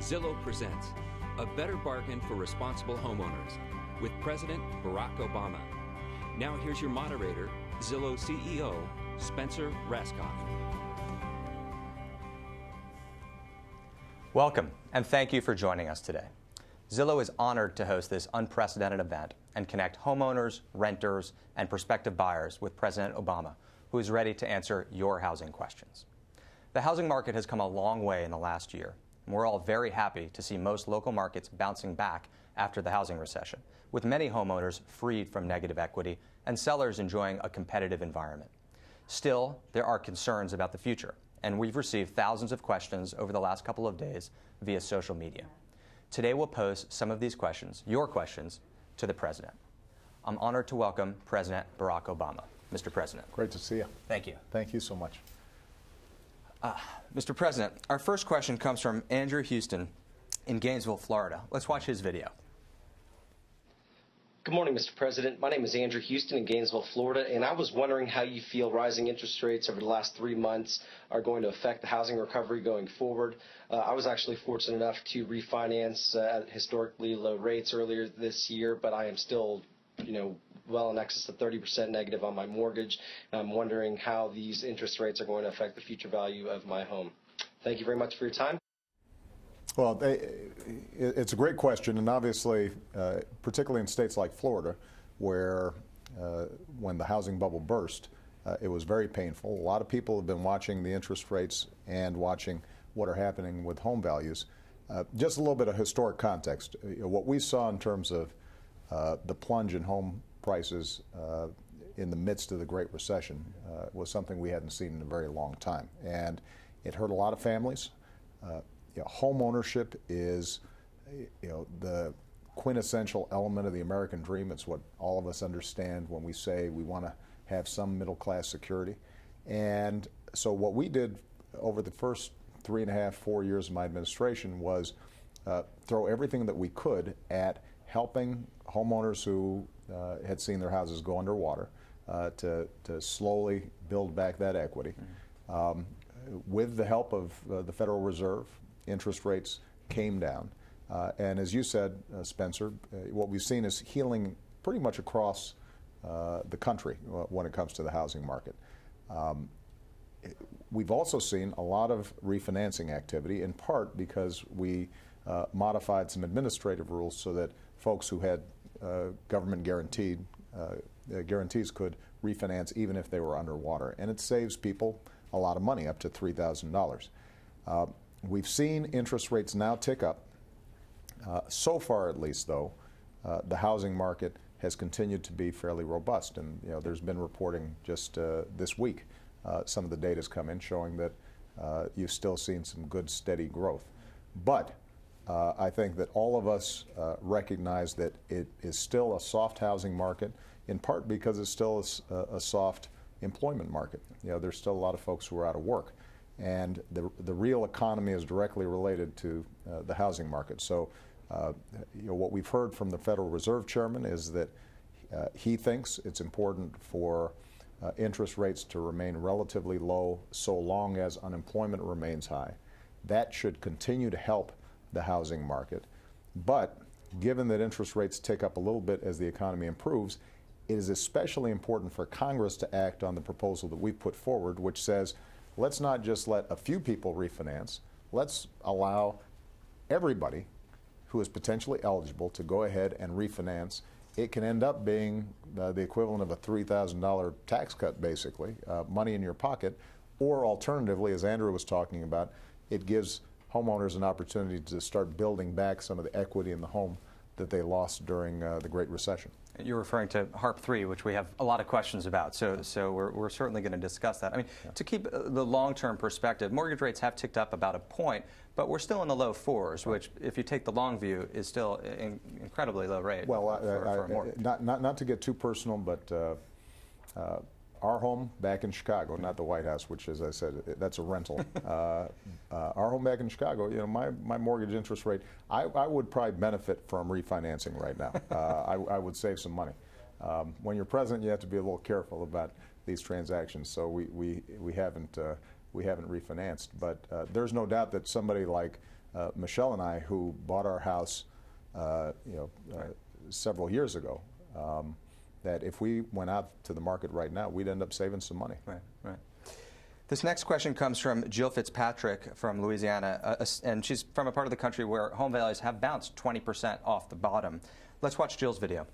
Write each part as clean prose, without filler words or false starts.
Zillow presents A Better Bargain for Responsible Homeowners with President Barack Obama. Now here's your moderator, Zillow CEO, Spencer Rascoff. Welcome, and thank you for joining us today. Zillow is honored to host this unprecedented event and connect homeowners, renters, and prospective buyers with President Obama, who is ready to answer your housing questions. The housing market has come a long way in the last year, and we're all very happy to see most local markets bouncing back after the housing recession, with many homeowners freed from negative equity and sellers enjoying a competitive environment. Still, there are concerns about the future, and we've received thousands of questions over the last couple of days via social media. Today we'll pose some of these questions, your questions, to the President. I'm honored to welcome President Barack Obama. Mr. President. Great to see you. Thank you. Thank you so much. Mr. President, our first question comes from Andrew Houston in Gainesville, Florida. Let's watch his video. Good morning, Mr. President. My name is Andrew Houston in Gainesville, Florida, and I was wondering how you feel rising interest rates over the last 3 months are going to affect the housing recovery going forward. I was actually fortunate enough to refinance at historically low rates earlier this year, but I am still, well in excess of 30% negative on my mortgage. I'm wondering how these interest rates are going to affect the future value of my home. Thank you very much for your time. Well, it's a great question, and obviously, particularly in states like Florida, where when the housing bubble burst, it was very painful. A lot of people have been watching the interest rates and watching what are happening with home values. Just a little bit of historic context. What we saw in terms of the plunge in home prices in the midst of the Great Recession was something we hadn't seen in a very long time, and it hurt a lot of families. Home ownership is, the quintessential element of the American dream. It's what all of us understand when we say we want to have some middle-class security. And so what we did over the first 3.5, 4 years of my administration was throw everything that we could at helping homeowners who had seen their houses go underwater to slowly build back that equity. With the help of the Federal Reserve, interest rates came down. And as you said, Spencer, what we've seen is healing pretty much across the country when it comes to the housing market. We've also seen a lot of refinancing activity, in part because we modified some administrative rules so that folks who had government guarantees could refinance even if they were underwater. And it saves people a lot of money, up to $3,000. We've seen interest rates now tick up. So far, at least, though, the housing market has continued to be fairly robust. And there's been reporting just this week. Some of the data's come in showing that you've still seen some good, steady growth. But I think that all of us recognize that it is still a soft housing market, in part because it's still a soft employment market. There's still a lot of folks who are out of work. And the real economy is directly related to the housing market. So, what we've heard from the Federal Reserve Chairman is that he thinks it's important for interest rates to remain relatively low so long as unemployment remains high. That should continue to help the housing market. But given that interest rates tick up a little bit as the economy improves, it is especially important for Congress to act on the proposal that we put forward, which says, let's not just let a few people refinance. Let's allow everybody who is potentially eligible to go ahead and refinance. It can end up being the equivalent of a $3,000 tax cut, basically, money in your pocket. Or alternatively, as Andrew was talking about, it gives homeowners an opportunity to start building back some of the equity in the home that they lost during the Great Recession. You're referring to HARP 3, which we have a lot of questions about, so we're certainly going to discuss that. I mean, to keep the long-term perspective, mortgage rates have ticked up about a point, but we're still in the low fours, which, if you take the long view, is still an incredibly low rate. Well, for a mortgage. Not to get too personal, but our home back in Chicago, not the White House, which, as I said, that's a rental. Our home back in Chicago, my mortgage interest rate, I would probably benefit from refinancing right now. I would save some money. When you're president, you have to be a little careful about these transactions. So we haven't refinanced, but there's no doubt that somebody like Michelle and I, who bought our house, several years ago, that if we went out to the market right now, we'd end up saving some money. Right, right. This next question comes from Jill Fitzpatrick from Louisiana, and she's from a part of the country where home values have bounced 20% off the bottom. Let's watch Jill's video.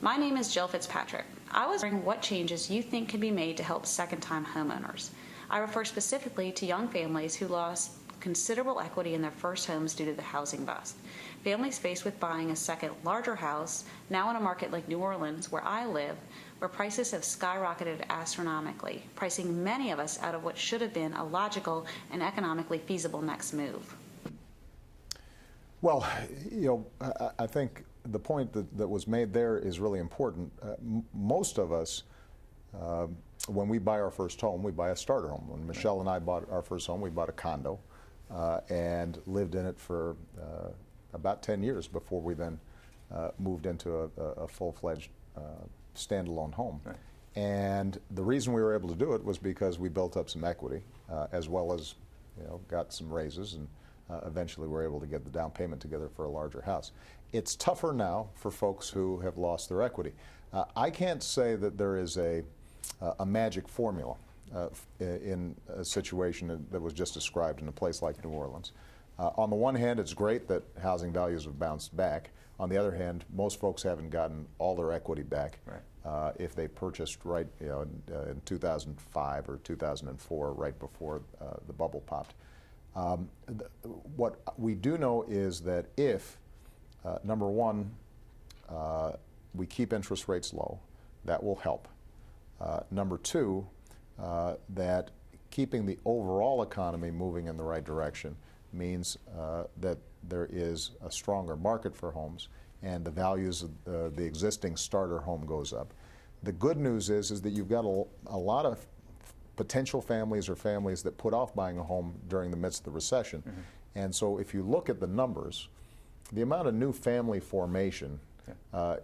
My name is Jill Fitzpatrick. I was wondering what changes you think can be made to help second-time homeowners. I refer specifically to young families who lost considerable equity in their first homes due to the housing bust. Families faced with buying a second, larger house, now in a market like New Orleans, where I live, where prices have skyrocketed astronomically, pricing many of us out of what should have been a logical and economically feasible next move. Well, I think the point that was made there is really important. Most of us, when we buy our first home, we buy a starter home. When Michelle and I bought our first home, we bought a condo and lived in it for about 10 years before we then moved into a full-fledged standalone home. Right. And the reason we were able to do it was because we built up some equity, as well as got some raises, and eventually were able to get the down payment together for a larger house. It's tougher now for folks who have lost their equity. I can't say that there is a magic formula in a situation that was just described in a place like New Orleans. On the one hand, it's great that housing values have bounced back. On the other hand, most folks haven't gotten all their equity back. Right. If they purchased in 2005 or 2004, right before the bubble popped. What we do know is that if, number one, we keep interest rates low, that will help. Number two, that keeping the overall economy moving in the right direction means that there is a stronger market for homes, and the values of the existing starter home goes up. The good news is that you've got a lot of potential families or families that put off buying a home during the midst of the recession. Mm-hmm. And so if you look at the numbers, the amount of new family formation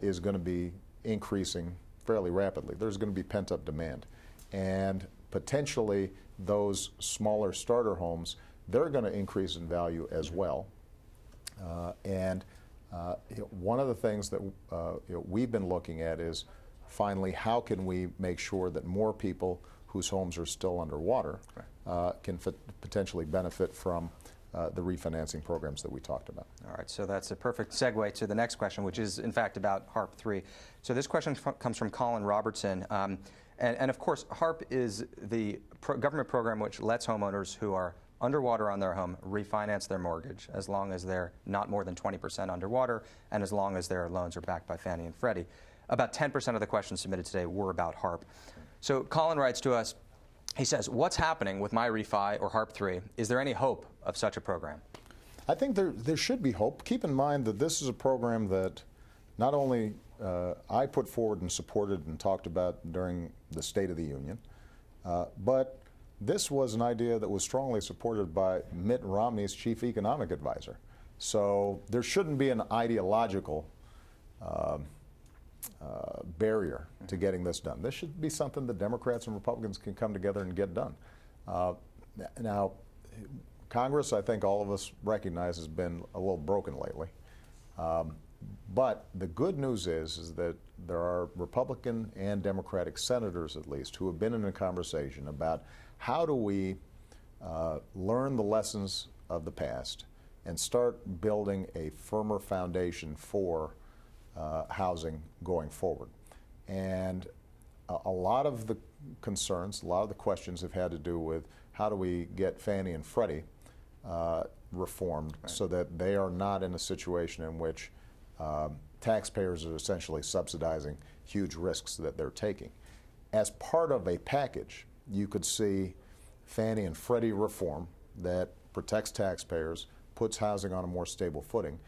is going to be increasing fairly rapidly. There's going to be pent-up demand. And potentially those smaller starter homes, they're going to increase in value as well. One of the things that we've been looking at is finally how can we make sure that more people whose homes are still underwater can potentially benefit from the refinancing programs that we talked about. All right, so that's a perfect segue to the next question, which is in fact about HARP 3. So this question comes from Colin Robertson. And of course, HARP is the government program which lets homeowners who are underwater on their home refinance their mortgage as long as they're not more than 20% underwater and as long as their loans are backed by Fannie and Freddie. About 10% of the questions submitted today were about HARP. So Colin writes to us, he says, what's happening with my refi or HARP 3? Is there any hope of such a program? I think there should be hope. Keep in mind that this is a program that not only I put forward and supported and talked about during the State of the Union, but this was an idea that was strongly supported by Mitt Romney's chief economic advisor. So there shouldn't be an ideological barrier to getting this done. This should be something that Democrats and Republicans can come together and get done. Now, Congress, I think all of us recognize, has been a little broken lately. But the good news is that there are Republican and Democratic senators, at least, who have been in a conversation about how do we learn the lessons of the past and start building a firmer foundation for housing going forward. And a lot of the concerns, a lot of the questions have had to do with how do we get Fannie and Freddie reformed so that they are not in a situation in which taxpayers are essentially subsidizing huge risks that they're taking. As part of a package, you could see Fannie and Freddie reform that protects taxpayers, puts housing on a more stable footing,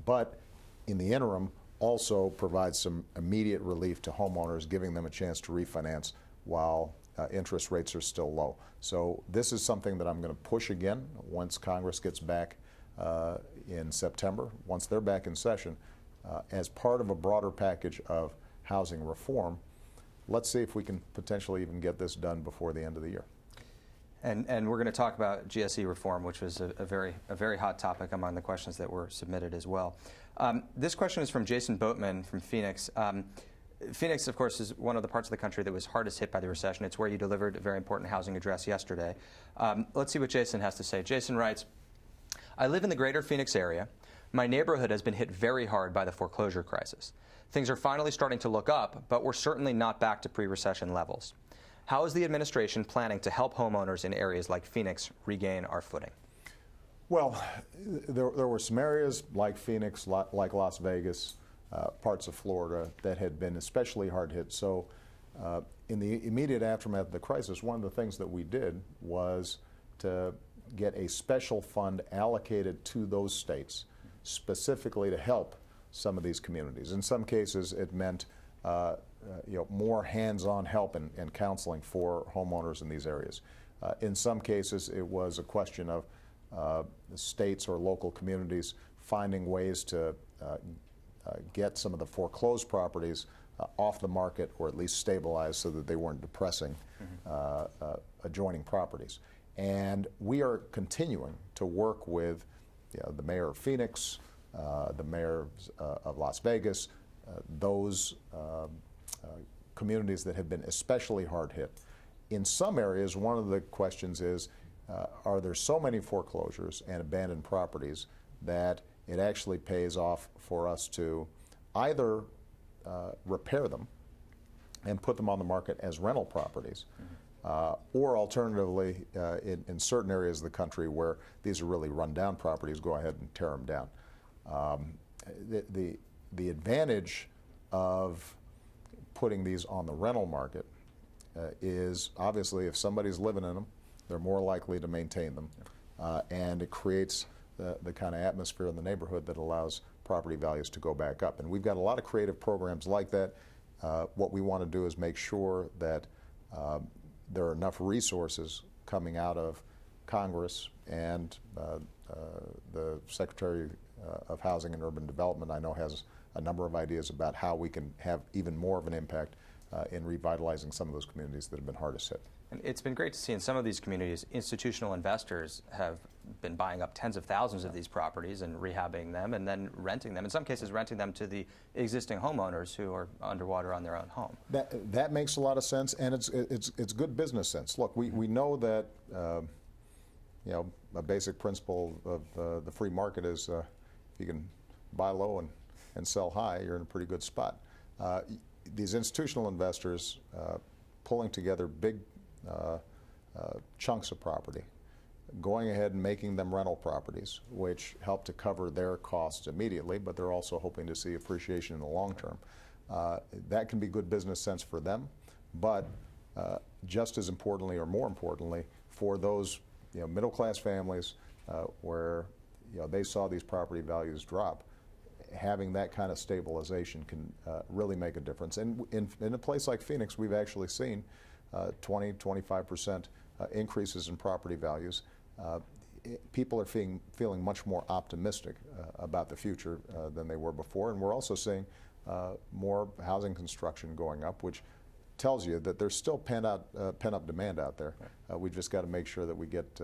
but in the interim also provides some immediate relief to homeowners, giving them a chance to refinance while interest rates are still low. So this is something that I'm going to push again once Congress gets back in September, once they're back in session, as part of a broader package of housing reform. Let's see if we can potentially even get this done before the end of the year. And we're going to talk about GSE reform, which was a very hot topic among the questions that were submitted as well. This question is from Jason Boatman from Phoenix. Phoenix, of course, is one of the parts of the country that was hardest hit by the recession. It's where you delivered a very important housing address yesterday. Let's see what Jason has to say. Jason writes, I live in the greater Phoenix area. My neighborhood has been hit very hard by the foreclosure crisis. Things are finally starting to look up, but we're certainly not back to pre-recession levels. How is the administration planning to help homeowners in areas like Phoenix regain our footing? Well, there were some areas like Phoenix, like Las Vegas, parts of Florida that had been especially hard hit. So in the immediate aftermath of the crisis, one of the things that we did was to get a special fund allocated to those states specifically to help some of these communities. In some cases, it meant more hands-on help and counseling for homeowners in these areas. In some cases, it was a question of states or local communities finding ways to get some of the foreclosed properties off the market, or at least stabilized so that they weren't depressing adjoining properties. And we are continuing to work with the mayor of Phoenix, the mayor of Las Vegas, those communities that have been especially hard hit. In some areas, one of the questions is, are there so many foreclosures and abandoned properties that it actually pays off for us to either repair them and put them on the market as rental properties, or alternatively, in certain areas of the country where these are really run-down properties, go ahead and tear them down. The advantage of putting these on the rental market is obviously if somebody's living in them, they're more likely to maintain them, and it creates the kind of atmosphere in the neighborhood that allows property values to go back up. And we've got a lot of creative programs like that. What we want to do is make sure that there are enough resources coming out of Congress and the Secretary of Housing and Urban Development, I know, has a number of ideas about how we can have even more of an impact in revitalizing some of those communities that have been hardest hit. And it's been great to see in some of these communities, institutional investors have been buying up tens of thousands of these properties and rehabbing them and then renting them, in some cases renting them to the existing homeowners who are underwater on their own home. That makes a lot of sense, and it's good business sense. Look, we know that a basic principle of the free market is if you can buy low and sell high, you're in a pretty good spot. These institutional investors pulling together big chunks of property, going ahead and making them rental properties, which help to cover their costs immediately, but they're also hoping to see appreciation in the long term. That can be good business sense for them, but just as importantly, or more importantly, for those middle-class families where they saw these property values drop, having that kind of stabilization can really make a difference. And in a place like Phoenix, we've actually seen 20–25% increases in property values. People are feeling much more optimistic about the future than they were before, and we're also seeing more housing construction going up, which tells you that there's still pent-up demand out there. We've just got to make sure that we get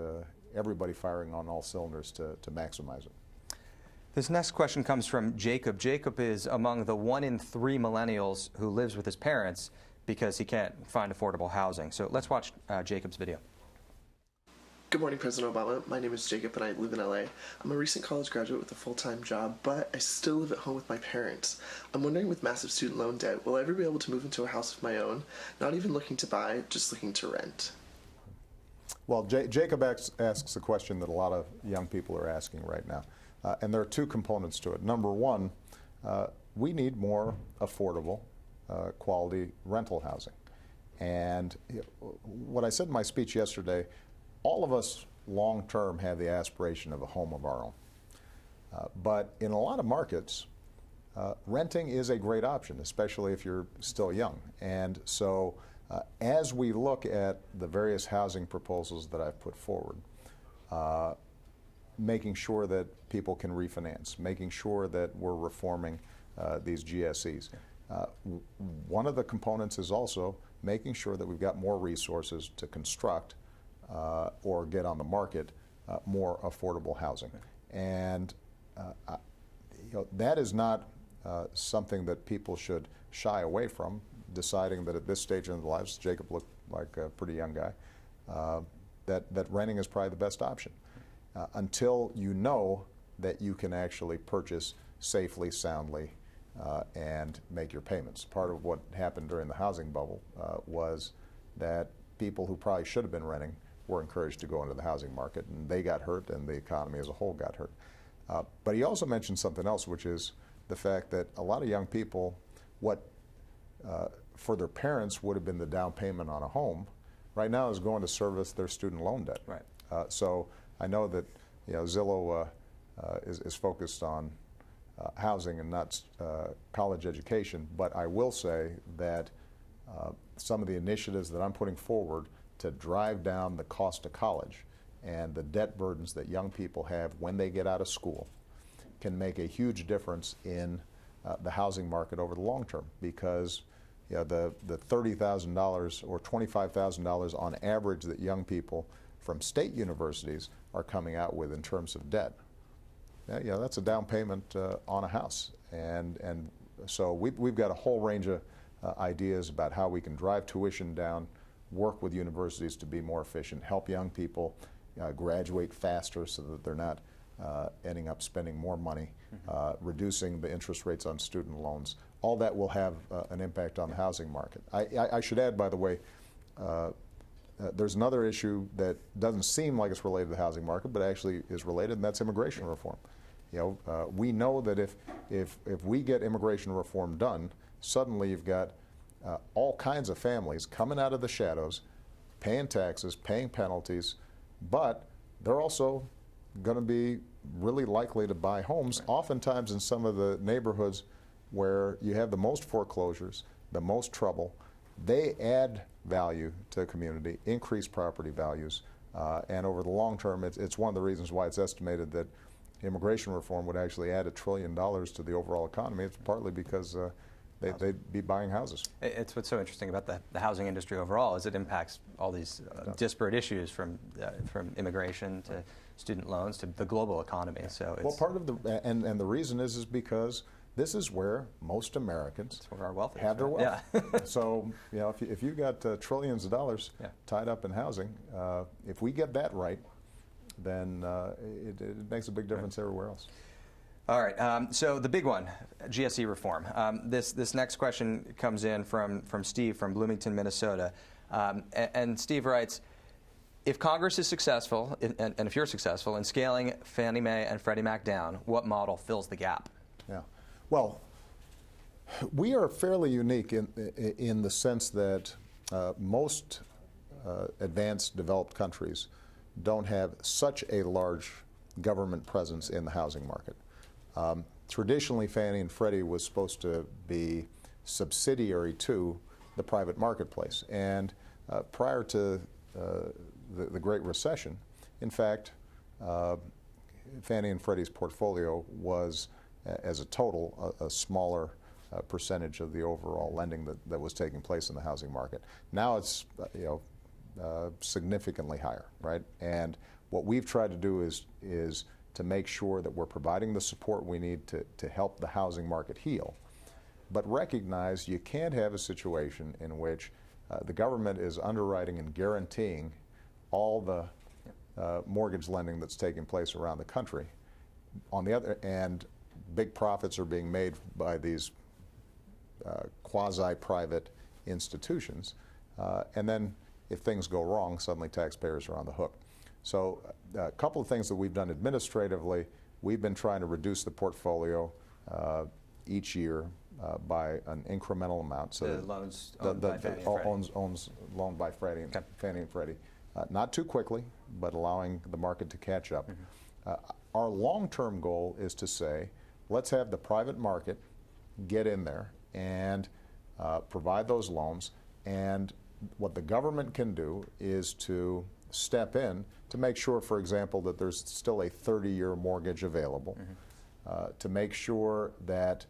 everybody firing on all cylinders to maximize it. This next question comes from Jacob. Jacob is among the 1 in 3 millennials who lives with his parents because he can't find affordable housing. So let's watch Jacob's video. Good morning, President Obama. My name is Jacob and I live in LA. I'm a recent college graduate with a full-time job, but I still live at home with my parents. I'm wondering, with massive student loan debt, will I ever be able to move into a house of my own? Not even looking to buy, just looking to rent. Well, Jacob asks a question that a lot of young people are asking right now. And there are two components to it. Number one, we need more affordable, quality rental housing. And what I said in my speech yesterday, all of us long-term have the aspiration of a home of our own. But in a lot of markets, renting is a great option, especially if you're still young. And so as we look at the various housing proposals that I've put forward, making sure that people can refinance, making sure that we're reforming these GSEs. One of the components is also making sure that we've got more resources to construct or get on the market more affordable housing. And that is not something that people should shy away from, deciding that at this stage in their lives, Jacob looked like a pretty young guy, that renting is probably the best option. Until you know that you can actually purchase safely, soundly, and make your payments. Part of what happened during the housing bubble was that people who probably should have been renting were encouraged to go into the housing market, and they got hurt, and the economy as a whole got hurt. But he also mentioned something else, which is the fact that a lot of young people, what for their parents would have been the down payment on a home, right now is going to service their student loan debt. Right. So I know that Zillow is focused on housing and not college education, but I will say that some of the initiatives that I'm putting forward to drive down the cost of college and the debt burdens that young people have when they get out of school can make a huge difference in the housing market over the long term, because the $30,000 or $25,000 on average that young people from state universities are coming out with in terms of debt, that's a down payment on a house. And so we've got a whole range of ideas about how we can drive tuition down, work with universities to be more efficient, help young people graduate faster so that they're not ending up spending more money, reducing the interest rates on student loans. All that will have an impact on the housing market. I should add, by the way, there's another issue that doesn't seem like it's related to the housing market, but actually is related, and that's immigration reform. We know that if we get immigration reform done, suddenly you've got all kinds of families coming out of the shadows, paying taxes, paying penalties, but they're also going to be really likely to buy homes, oftentimes in some of the neighborhoods where you have the most foreclosures, the most trouble. They add value to the community, increase property values, and over the long term, it's one of the reasons why it's estimated that immigration reform would actually add $1 trillion to the overall economy. It's partly because they'd be buying houses. It's what's so interesting about the housing industry overall is it impacts all these disparate issues from immigration to student loans to the global economy. So it's, well, part of the and the reason is because this is where most Americans where our wealth have their wealth. Yeah. So if you got trillions of dollars tied up in housing, if we get that right, then it makes a big difference everywhere else. All right, so the big one, GSE reform. This next question comes in from Steve from Bloomington, Minnesota. And Steve writes, if Congress is successful, and if you're successful in scaling Fannie Mae and Freddie Mac down, what model fills the gap? Yeah, well, we are fairly unique in the sense that most advanced developed countries don't have such a large government presence in the housing market. Traditionally, Fannie and Freddie was supposed to be subsidiary to the private marketplace. And prior to the Great Recession, in fact, Fannie and Freddie's portfolio was, as a total, a smaller percentage of the overall lending that was taking place in the housing market. Now it's significantly higher, right? And what we've tried to do is to make sure that we're providing the support we need to help the housing market heal, but recognize you can't have a situation in which the government is underwriting and guaranteeing all the mortgage lending that's taking place around the country. On the other, and big profits are being made by these quasi-private institutions, and then if things go wrong, suddenly taxpayers are on the hook. So a couple of things that we've done administratively, we've been trying to reduce the portfolio each year by an incremental amount. So the loans owned by Fannie and Freddie. Owns loaned by Fannie and Freddie. Not too quickly, but allowing the market to catch up. Our long-term goal is to say, let's have the private market get in there and provide those loans, and what the government can do is to step in to make sure, for example, that there's still a 30-year mortgage available, to make sure that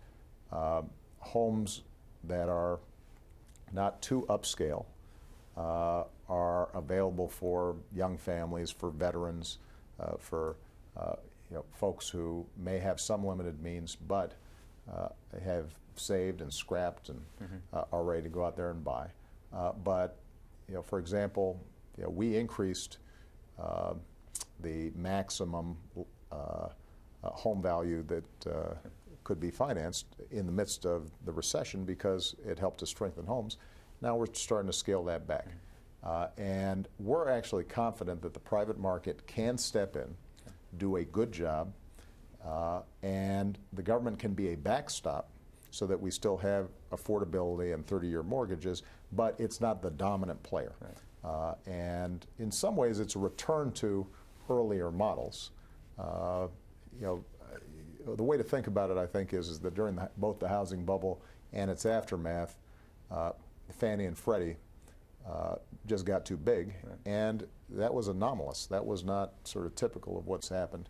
homes that are not too upscale are available for young families, for veterans, for folks who may have some limited means, but have saved and scrapped and are ready to go out there and buy. But for example, we increased the maximum home value that could be financed in the midst of the recession because it helped to strengthen homes. Now we're starting to scale that back. And we're actually confident that the private market can step in, do a good job, and the government can be a backstop so that we still have affordability and 30-year mortgages, but it's not the dominant player. Right. And in some ways, it's a return to earlier models. The way to think about it, I think, is that during both the housing bubble and its aftermath, Fannie and Freddie just got too big, right. And that was anomalous. That was not sort of typical of what's happened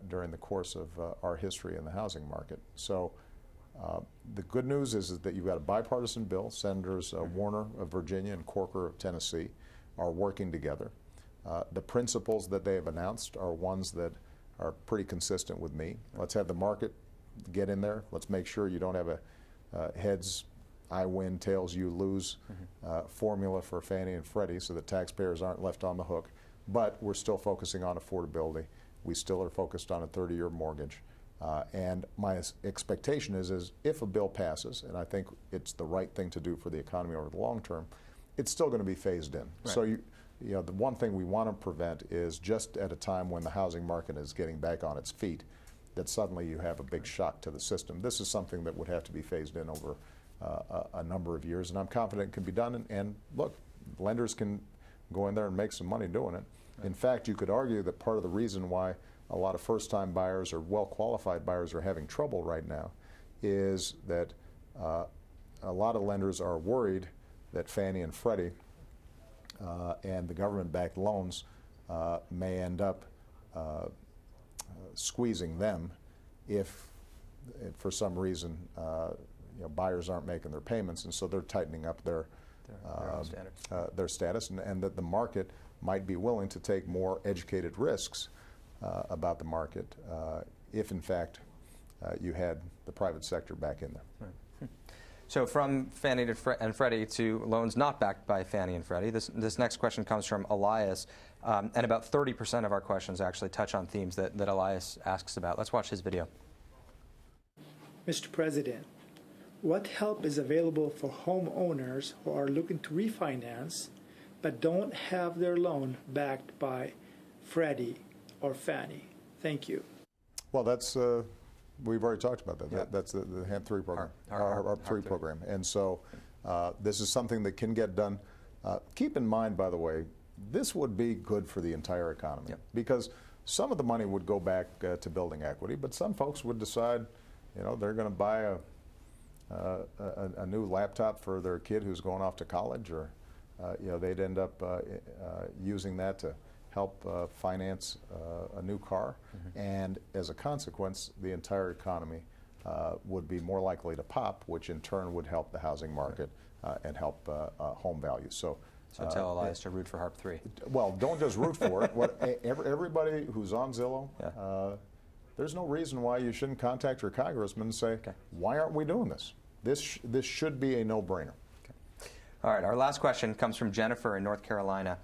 during the course of our history in the housing market. So the good news is that you've got a bipartisan bill. Senators Warner of Virginia and Corker of Tennessee are working together. The principles that they have announced are ones that are pretty consistent with me. Let's have the market get in there. Let's make sure you don't have a heads, I win, tails, you lose formula for Fannie and Freddie so that taxpayers aren't left on the hook. But we're still focusing on affordability. We still are focused on a 30-year mortgage. And my expectation is if a bill passes, and I think it's the right thing to do for the economy over the long term, it's still going to be phased in. Right. So the one thing we want to prevent is just at a time when the housing market is getting back on its feet, that suddenly you have a big shock to the system. This is something that would have to be phased in over a number of years, and I'm confident it can be done. And look, lenders can go in there and make some money doing it. Right. In fact, you could argue that part of the reason why a lot of first-time buyers or well-qualified buyers are having trouble right now is that a lot of lenders are worried that Fannie and Freddie and the government-backed loans may end up squeezing them if, for some reason, buyers aren't making their payments, and so they're tightening up their status, and that the market might be willing to take more educated risks about the market if, in fact, you had the private sector back in there. Right. So from Fannie and Freddie to loans not backed by Fannie and Freddie, this next question comes from Elias, and about 30% of our questions actually touch on themes that Elias asks about. Let's watch his video. Mr. President, what help is available for homeowners who are looking to refinance but don't have their loan backed by Freddie or Fannie? Thank you. Well, that's we've already talked about that. Yep. That's the HAMP 3 program, our 3 program. And so this is something that can get done. Keep in mind, by the way, this would be good for the entire economy. Yep. Because some of the money would go back to building equity, but some folks would decide, they're going to buy a new laptop for their kid who's going off to college, or they'd end up using that to help finance a new car, and as a consequence, the entire economy would be more likely to pop, which in turn would help the housing market and help home values. So tell Elias to root for HARP 3. Well, don't just root for it. Everybody who's on Zillow, there's no reason why you shouldn't contact your congressman and say, why aren't we doing this? This should be a no-brainer. Okay. All right, our last question comes from Jennifer in North Carolina.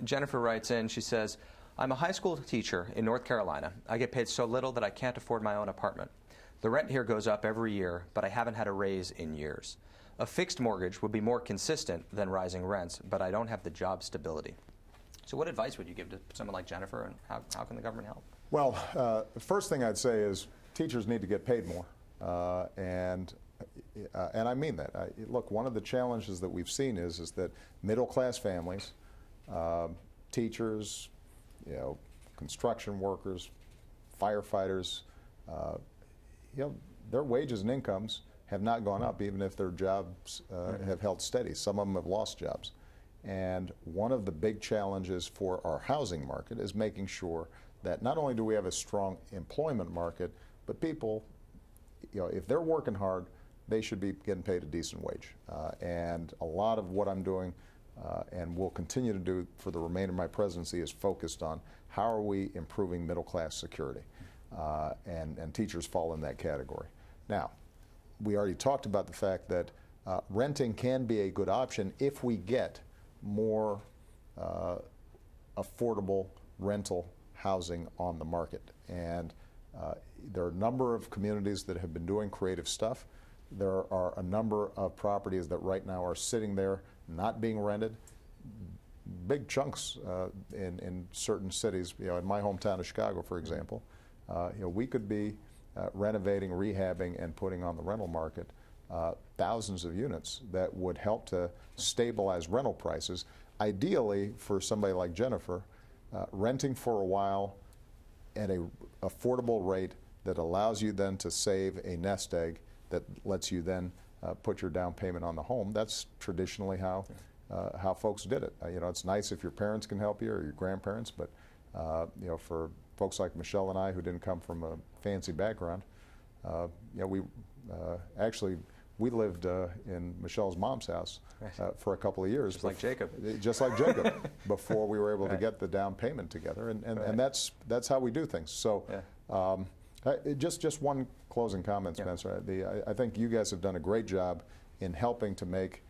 Jennifer writes in, she says, I'm a high school teacher in North Carolina. I get paid so little that I can't afford my own apartment. The rent here goes up every year, but I haven't had a raise in years. A fixed mortgage would be more consistent than rising rents, but I don't have the job stability. So what advice would you give to someone like Jennifer, and how can the government help? Well, the first thing I'd say is teachers need to get paid more, and I mean that. Look, one of the challenges that we've seen is that middle-class families, teachers, construction workers, firefighters, their wages and incomes have not gone up, even if their jobs have held steady. Some of them have lost jobs. And one of the big challenges for our housing market is making sure that not only do we have a strong employment market, but people, if they're working hard, they should be getting paid a decent wage. And a lot of what I'm doing and will continue to do for the remainder of my presidency, is focused on how are we improving middle-class security, and teachers fall in that category. Now, we already talked about the fact that renting can be a good option if we get more affordable rental housing on the market. And there are a number of communities that have been doing creative stuff. There are a number of properties that right now are sitting there not being rented. Big chunks in certain cities, in my hometown of Chicago, for example, we could be renovating, rehabbing, and putting on the rental market thousands of units that would help to stabilize rental prices. Ideally, for somebody like Jennifer, renting for a while at an affordable rate that allows you then to save a nest egg that lets you then put your down payment on the home. That's traditionally how folks did it. It's nice if your parents can help you or your grandparents, but for folks like Michelle and I, who didn't come from a fancy background, we lived in Michelle's mom's house for a couple of years. Just like Jacob. Just like Jacob, before we were able to get the down payment together, and that's how we do things. So, just one closing comment, Spencer. I think you guys have done a great job in helping to make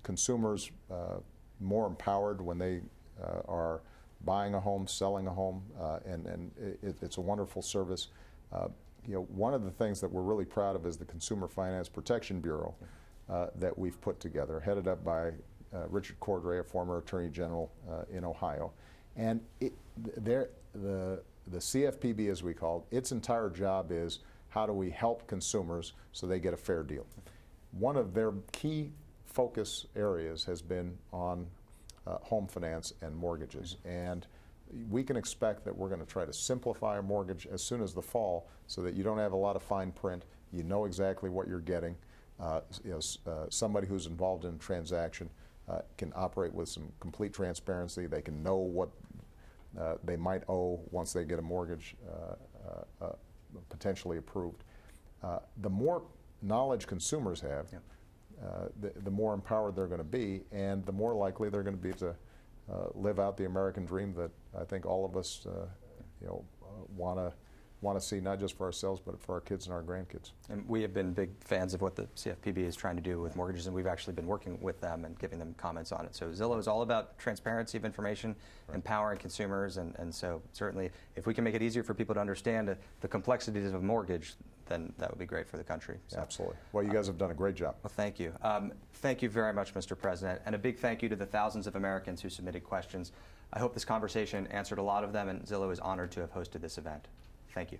consumers more empowered when they are buying a home, selling a home, and it's a wonderful service. One of the things that we're really proud of is the Consumer Finance Protection Bureau that we've put together, headed up by Richard Cordray, a former Attorney General in Ohio. And the CFPB, as we call it, its entire job is how do we help consumers so they get a fair deal. One of their key focus areas has been on home finance and mortgages. And we can expect that we're going to try to simplify a mortgage as soon as the fall so that you don't have a lot of fine print. You know exactly what you're getting. Somebody who's involved in a transaction can operate with some complete transparency. They can know what they might owe once they get a mortgage potentially approved. The more knowledge consumers have, the more empowered they're going to be, and the more likely they're going to be to live out the American dream that I think all of us want to see, not just for ourselves, but for our kids and our grandkids. And we have been big fans of what the CFPB is trying to do with mortgages, and we've actually been working with them and giving them comments on it. So Zillow is all about transparency of information, empowering consumers, and so certainly if we can make it easier for people to understand the complexities of a mortgage, then that would be great for the country. So, absolutely. Well, you guys have done a great job. Well, thank you. Thank you very much, Mr. President, and a big thank you to the thousands of Americans who submitted questions. I hope this conversation answered a lot of them, and Zillow is honored to have hosted this event. Thank you.